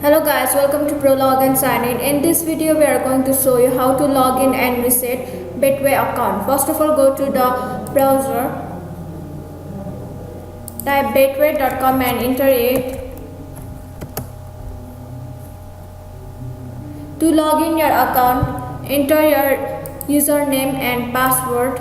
Hello guys, welcome to Pro Login Sign In. In this video we are going to show you how to log in and reset Betway account. First of all, go to the browser, type betway.com and enter it. To log in your account, enter your username and password.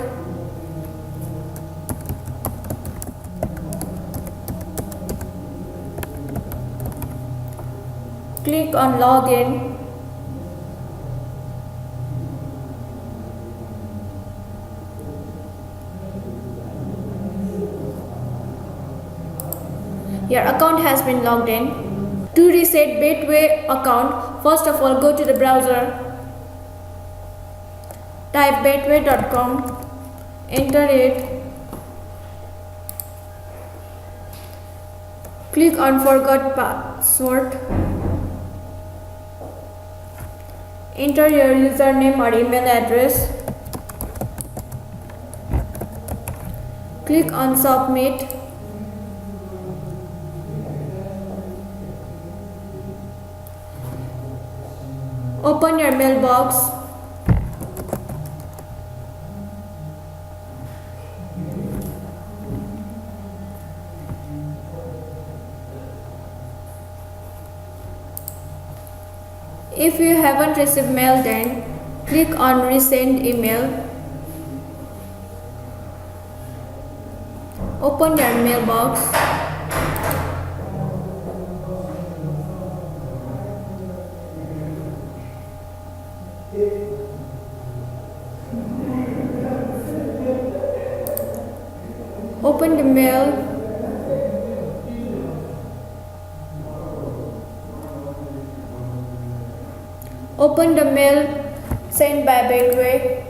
Click on login. Your account has been logged in. To reset Betway account, first of all go to the browser. Type betway.com, enter it. Click on forgot password. Enter your username or email address. Click on submit. Open your mailbox. If you haven't received mail, then click on resend email. Open your mailbox. Open the mail. Open the mail sent by Betway.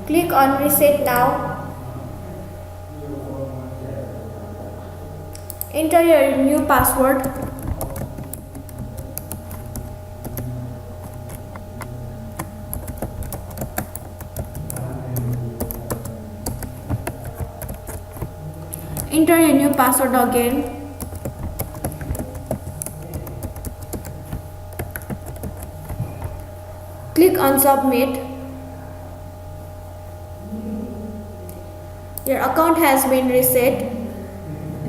Click on reset now. Enter your new password. Enter your new password again. Click on submit. Your account has been reset.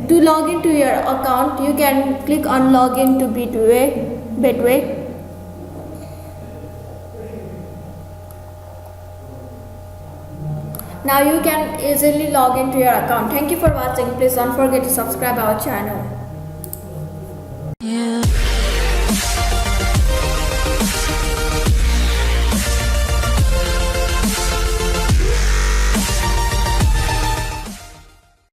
To log into your account, you can click on login to Betway. Now you can easily log into your account. Thank you for watching. Please don't forget to subscribe our channel. Yeah.